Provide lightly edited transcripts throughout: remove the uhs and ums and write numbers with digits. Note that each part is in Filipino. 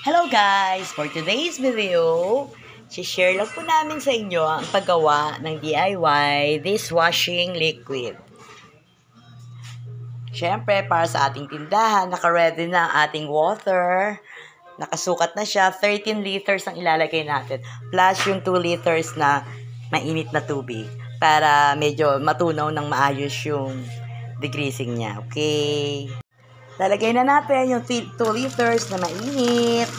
Hello guys! For today's video, share lang po namin sa inyo ang paggawa ng DIY dishwashing liquid. Siyempre, para sa ating tindahan, naka-ready na ang ating water. Nakasukat na siya. 13 liters ang ilalagay natin. Plus yung 2 liters na mainit na tubig. Para medyo matunaw ng maayos yung degreasing niya. Okay? Lalagay na natin yung 2 liters na mainit.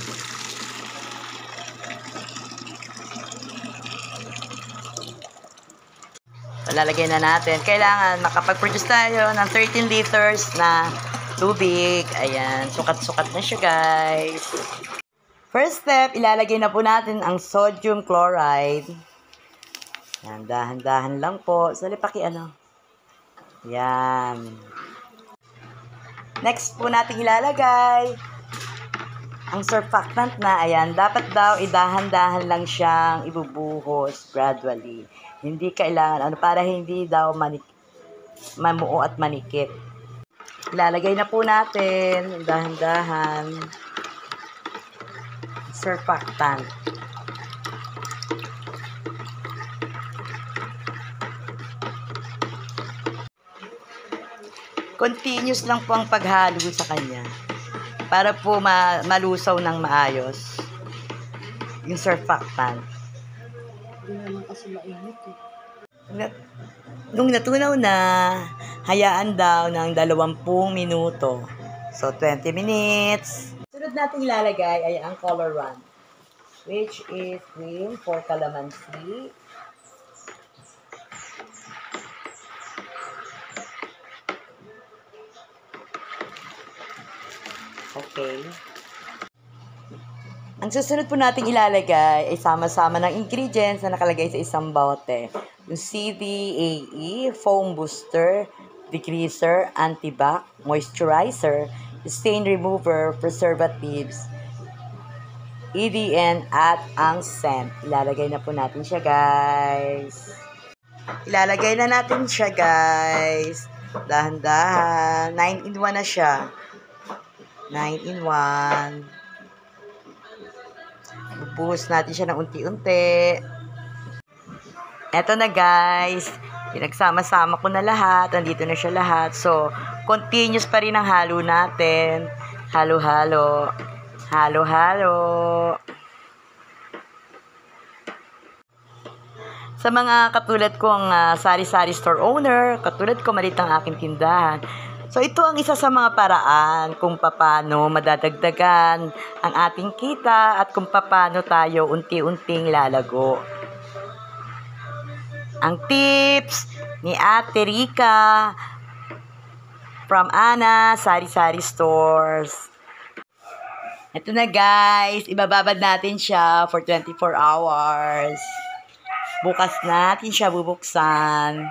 Lalagay na natin. Kailangan makapag-produce tayo ng 13 liters na tubig. Ayan. Sukat-sukat na siya, guys. First step, ilalagay na po natin ang sodium chloride. Ayan. Dahan-dahan lang po. Sali Ayan. Next po natin ilalagay ang surfactant na, ayan, dapat daw idahan-dahan lang siyang ibubuhos gradually. Hindi kailangan, para hindi daw mamuo at manikip. Ilalagay na po natin, dahan-dahan, surfactant. Continuous lang po ang paghalo sa kanya para po malusaw ng maayos yung surfactant. Hindi naman kasi mainit Nung natunaw na, hayaan daw ng 20 minuto. So, 20 minutes. Sunod natin ilalagay ay ang colorant, which is green for calamansi. Okay. Ang susunod po natin ilalagay ay sama-sama ng ingredients na nakalagay sa isang bote. Yung CDAE, foam booster, degreaser, antibac, moisturizer, stain remover, preservatives, EDN, at ang scent. Ilalagay na po natin siya, guys. Ilalagay na natin siya, guys. Dahan-dahan. 9-in-1 na siya. 9-in-1. Bubuhos natin siya ng unti-unti. Eto na, guys. Pinagsama-sama ko na lahat. Andito na siya lahat. So, continuous pa rin ang halo natin. Halo-halo. Halo-halo. Sa mga katulad kong sari-sari store owner, katulad ko, maliit ang aking tindahan. So, ito ang isa sa mga paraan kung paano madadagdagan ang ating kita at kung paano tayo unti-unting lalago. Ang tips ni Ate Rica from Ana Sari-Sari Stores. Ito na, guys. Ibababad natin siya for 24 hours. Bukas natin siya bubuksan.